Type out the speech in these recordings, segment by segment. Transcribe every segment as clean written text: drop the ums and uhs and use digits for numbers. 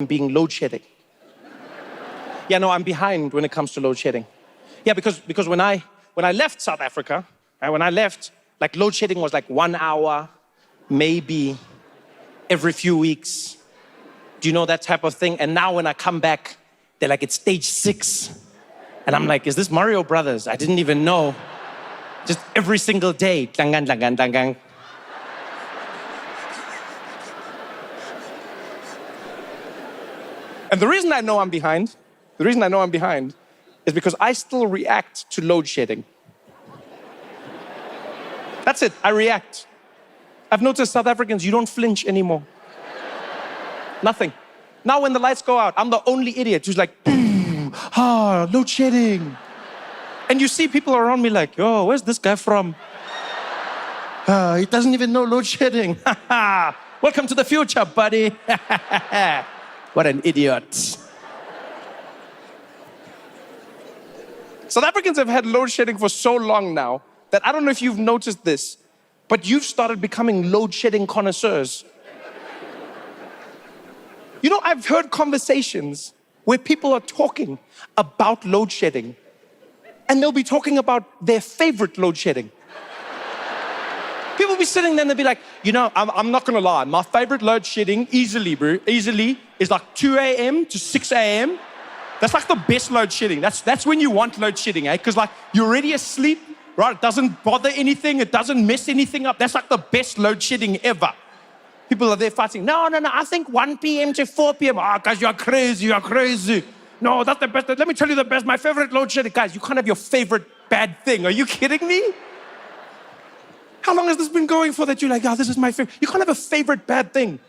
being load shedding. Yeah, no, I'm behind when it comes to load shedding. Yeah, because when I left South Africa, when I left, like load shedding was like 1 hour, maybe every few weeks. Do you know that type of thing? And now when I come back, they're like, it's stage 6. And I'm like, is this Mario Brothers? I didn't even know. Just every single day. Dangan, dangan, dangan. And the reason I know I'm behind is because I still react to load shedding. That's it, I react. I've noticed South Africans, you don't flinch anymore. Nothing. Now when the lights go out, I'm the only idiot who's like, load shedding. And you see people around me like, oh, where's this guy from? He doesn't even know load shedding. Welcome to the future, buddy. What an idiot. South Africans have had load shedding for so long now that I don't know if you've noticed this, but you've started becoming load shedding connoisseurs. You know, I've heard conversations where people are talking about load shedding and they'll be talking about their favorite load shedding. People be sitting there and they'll be like, you know, I'm not gonna lie, my favorite load shedding easily is like 2 a.m. to 6 a.m. That's like the best load shedding. That's when you want load shedding, eh? Because like you're already asleep, right? It doesn't bother anything, it doesn't mess anything up. That's like the best load shedding ever. People are there fighting. No, I think 1 p.m. to 4 p.m. Guys, you're crazy. No, that's the best. Let me tell you the best. My favorite load shedding. Guys, you can't have your favorite bad thing. Are you kidding me? How long has this been going for that you're like, this is my favorite? You can't have a favorite bad thing.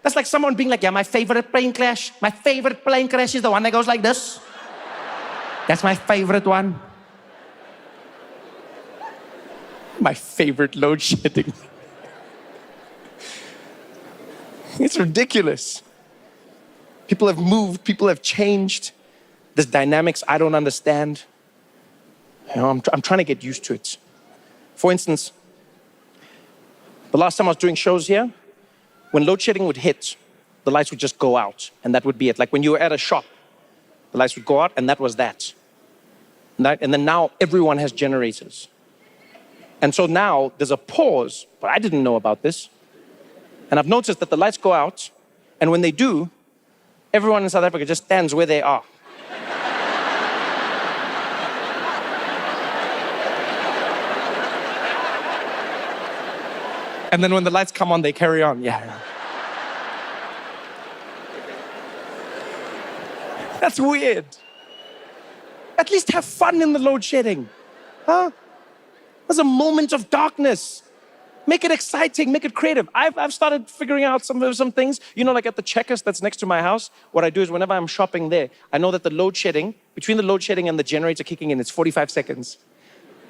That's like someone being like, yeah, my favorite plane crash. My favorite plane crash is the one that goes like this. That's my favorite one. My favorite load shedding. It's ridiculous. People have moved, people have changed. There's dynamics I don't understand. You know, I'm trying to get used to it. For instance, the last time I was doing shows here, when load shedding would hit, the lights would just go out, and that would be it. Like when you were at a shop, the lights would go out, and that was that. And then now everyone has generators. And so now there's a pause, but I didn't know about this. And I've noticed that the lights go out, and when they do, everyone in South Africa just stands where they are. And then when the lights come on, they carry on. Yeah. That's weird. At least have fun in the load shedding. Huh? There's a moment of darkness. Make it exciting, make it creative. I've started figuring out some things. You know, like at the Checkers that's next to my house, what I do is whenever I'm shopping there, I know that the load shedding, between the load shedding and the generator kicking in, it's 45 seconds.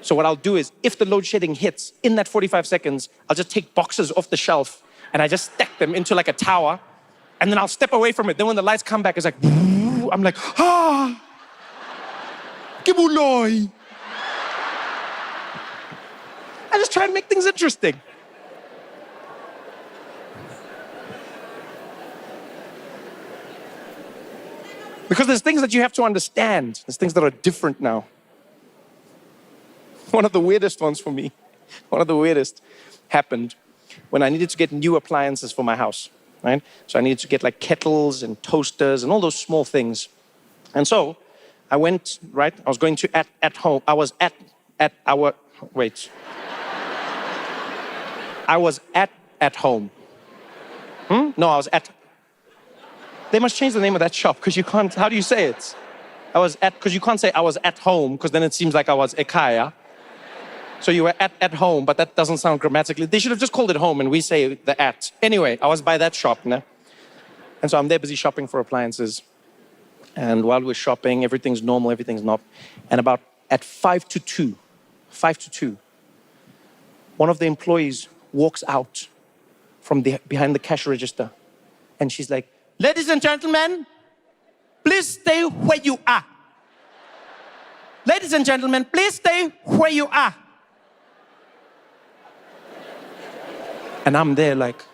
So what I'll do is, if the load shedding hits in that 45 seconds, I'll just take boxes off the shelf and I just stack them into like a tower, and then I'll step away from it. Then when the lights come back, it's like, I'm like, Kibuloi. I just try and make things interesting. Because there's things that you have to understand. There's things that are different now. One of the weirdest ones for me, happened when I needed to get new appliances for my house, right? So I needed to get like kettles and toasters and all those small things. And so I went, right? I was going to at home. I was at home. No, I was at. They must change the name of that shop because you can't, how do you say it? Because you can't say I was at home because then it seems like I was ekaya. So you were at home, but that doesn't sound grammatically. They should have just called it home and we say the at. Anyway, I was by that shop, né? And so I'm there busy shopping for appliances. And while we're shopping, everything's normal, everything's not. And about at 5 to 2, one of the employees walks out from behind the cash register. And she's like, ladies and gentlemen, please stay where you are. Ladies and gentlemen, please stay where you are. And I'm there like,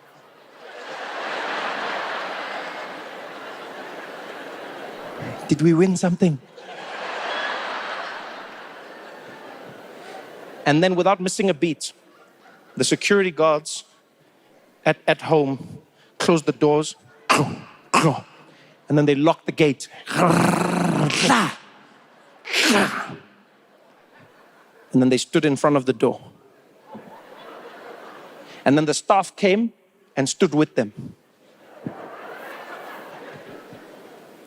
Did we win something? And then without missing a beat, the security guards at home closed the doors, and then they locked the gate. And then they stood in front of the door. And then the staff came and stood with them.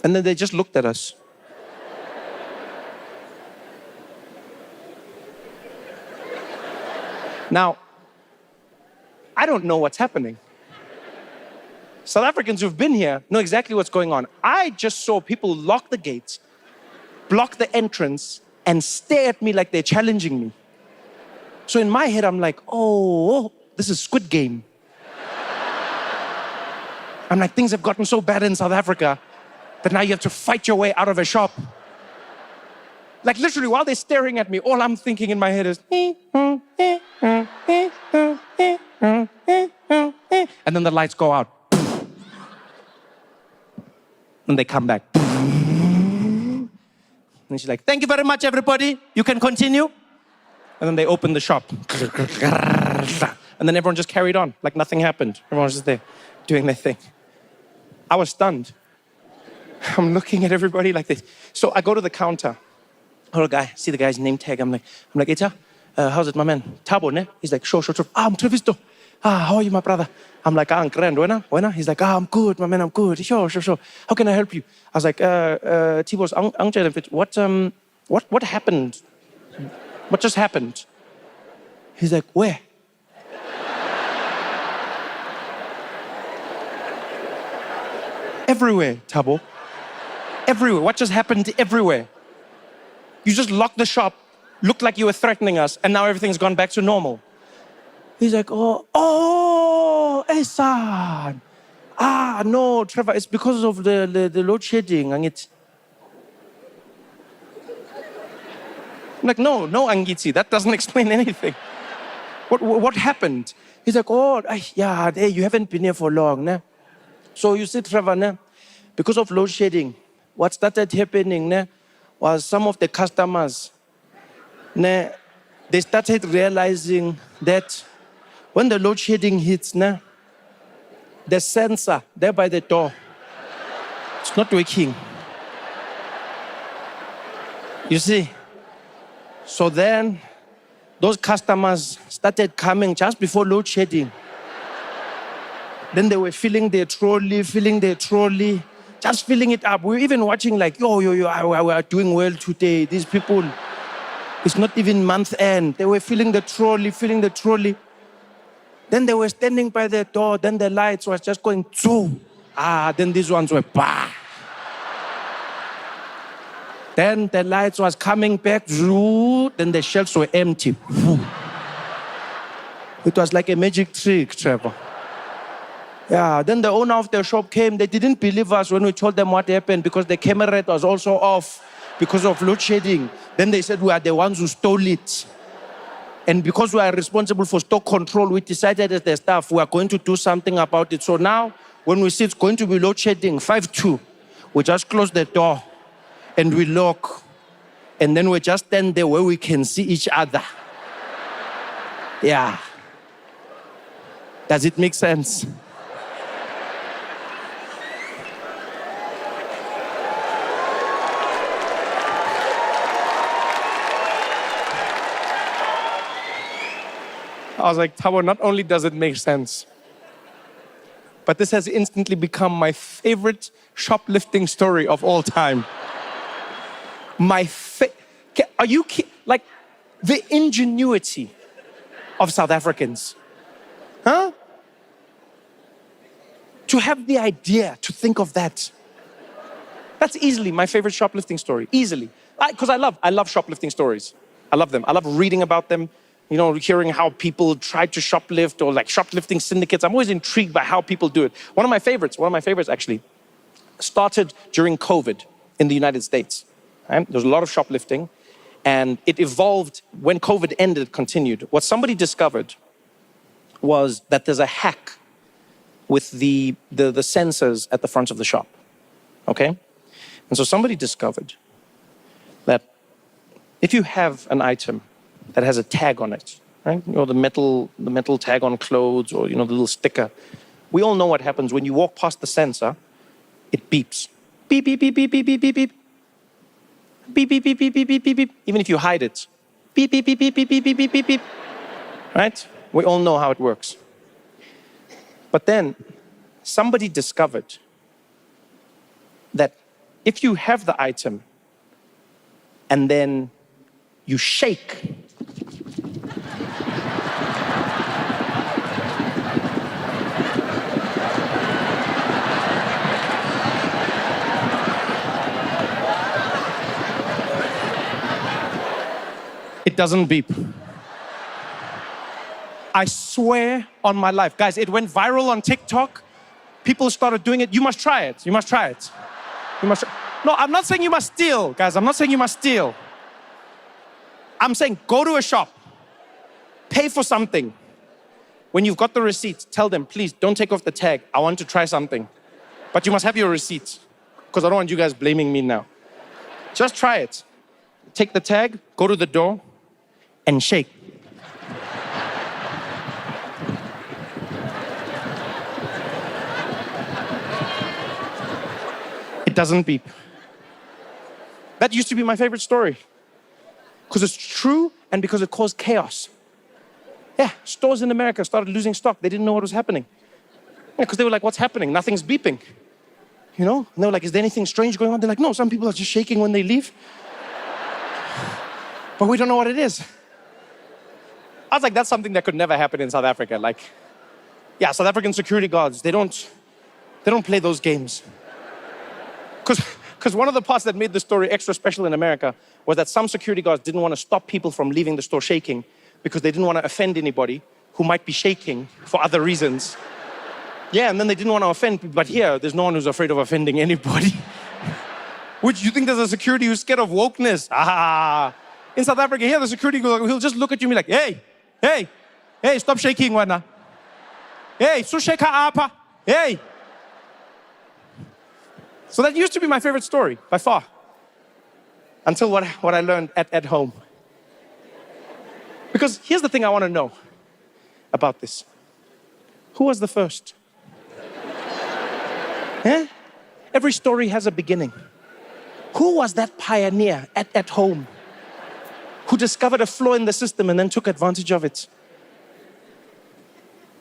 And then they just looked at us. Now, I don't know what's happening. South Africans who've been here know exactly what's going on. I just saw people lock the gates, block the entrance, and stare at me like they're challenging me. So in my head, I'm like, oh, this is Squid Game. I'm like, things have gotten so bad in South Africa that now you have to fight your way out of a shop. Like literally, while they're staring at me, all I'm thinking in my head is, and then the lights go out. And they come back. And she's like, thank you very much, everybody. You can continue. And then they open the shop. And then everyone just carried on, like nothing happened. Everyone was just there, doing their thing. I was stunned. I'm looking at everybody like this. So I go to the counter. Oh, guy, see the guy's name tag. I'm like, Eta, how's it, my man? Tabo, ne? He's like, sure. I'm Trevisto. How are you, my brother? I'm like, I'm grand, buena. He's like, I'm good, my man, I'm good. Sure. How can I help you? I was like, Tibos, what happened? What just happened? He's like, where? Everywhere, Tabo. Everywhere. What just happened everywhere? You just locked the shop, looked like you were threatening us, and now everything's gone back to normal. He's like, oh, hey, son. No, Trevor, it's because of the load shedding. I'm like, no, Angitsi, that doesn't explain anything. What happened? He's like, hey, you haven't been here for long, ne? So you see, Trevor, ne? Because of load shedding, what started happening, ne, was some of the customers, ne, they started realizing that when the load shedding hits, ne, the sensor there by the door, it's not working. You see? So then, those customers started coming just before load shedding. Then they were filling their trolley, just filling it up. We were even watching like, we are doing well today. These people, it's not even month end. They were filling the trolley. Then they were standing by the door. Then the lights was just going, zoo. Then these ones were, bah. Then the lights was coming back, zoo. Then the shelves were empty. It was like a magic trick, Trevor. Yeah, then the owner of the shop came. They didn't believe us when we told them what happened because the camera rate was also off because of load shedding. Then they said we are the ones who stole it. And because we are responsible for stock control, we decided as the staff, we are going to do something about it. So now, when we see it's going to be load shedding, 5-2, we just close the door and we lock. And then we just stand there where we can see each other. Yeah. Does it make sense? I was like, Tabo, not only does it make sense, but this has instantly become my favorite shoplifting story of all time. Are you like the ingenuity of South Africans? Huh? To have the idea to think of that. That's easily my favorite shoplifting story. Easily. Because I love shoplifting stories. I love them. I love reading about them. You know, hearing how people try to shoplift or like shoplifting syndicates. I'm always intrigued by how people do it. One of my favorites actually, started during COVID in the United States. Right? There was a lot of shoplifting and it evolved when COVID ended, it continued. What somebody discovered was that there's a hack with the sensors at the front of the shop, okay? And so somebody discovered that if you have an item that has a tag on it, right? You know, the metal tag on clothes, or the little sticker. We all know what happens when you walk past the sensor. It beeps. Beep, beep, beep, beep, beep, beep, beep, beep. Beep, beep, beep, beep, beep, beep, beep, beep. Even if you hide it. Beep, beep, beep, beep, beep, beep, beep, beep, beep, beep. Right? We all know how it works. But then somebody discovered that if you have the item and then you shake, it doesn't beep. I swear on my life. Guys, it went viral on TikTok. People started doing it. You must try it. You must try it. You must. No, I'm not saying you must steal, guys. I'm not saying you must steal. I'm saying go to a shop. Pay for something. When you've got the receipt, tell them, please don't take off the tag. I want to try something. But you must have your receipt, because I don't want you guys blaming me now. Just try it. Take the tag, go to the door, and shake. It doesn't beep. That used to be my favorite story. Because it's true and because it caused chaos. Yeah, stores in America started losing stock. They didn't know what was happening. Because they were like, what's happening? Nothing's beeping. You know? And they were like, is there anything strange going on? They're like, no, some people are just shaking when they leave. But we don't know what it is. I was like, that's something that could never happen in South Africa. Like, yeah, South African security guards, they don't play those games. Because one of the parts that made the story extra special in America was that some security guards didn't want to stop people from leaving the store shaking because they didn't want to offend anybody who might be shaking for other reasons. Yeah, and then they didn't want to offend people. But here, there's no one who's afraid of offending anybody. Which you think there's a security who's scared of wokeness? Ah. In South Africa, here the security guard, he'll just look at you and be like, hey, stop shaking, wana. Hey, susheka apa. Hey. So that used to be my favorite story, by far. Until what I learned at home. Because here's the thing I want to know about this. Who was the first? Eh? Every story has a beginning. Who was that pioneer at home who discovered a flaw in the system and then took advantage of it?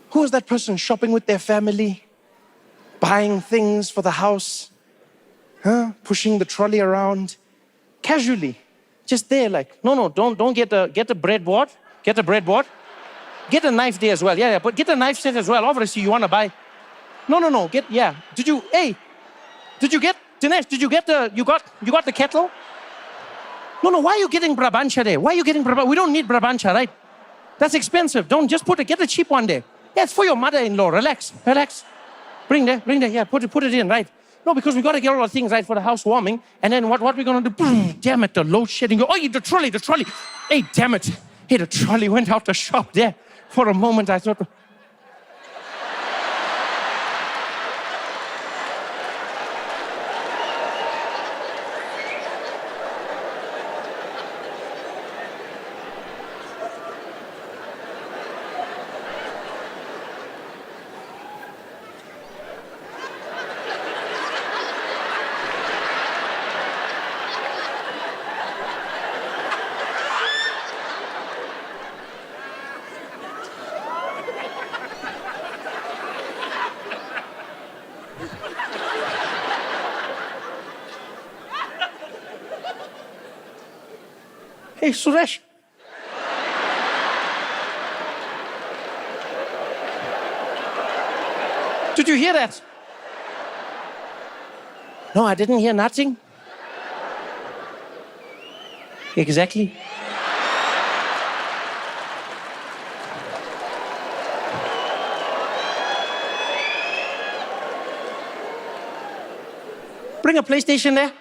Who was that person shopping with their family, buying things for the house, pushing the trolley around, casually, just there, like, no, don't get a breadboard, get a breadboard, get a knife there as well, yeah, but get a knife set as well. Obviously, you want to buy. No, Did you get Dinesh? You got the kettle? No, why are you getting Brabantia there? Why are you getting Brabantia? We don't need Brabantia, right? That's expensive. Don't just get a cheap one there. Yeah, it's for your mother-in-law. Relax. Bring there. Yeah, put it in, right? No, because we got to get all the things right for the house warming. And then what we're going to do? Boom, damn it, the load shedding. Oh, the trolley. Hey, damn it. Hey, the trolley went out the shop there. For a moment, I thought... Hey, Suresh. Did you hear that? No, I didn't hear nothing. Exactly. Bring a PlayStation there.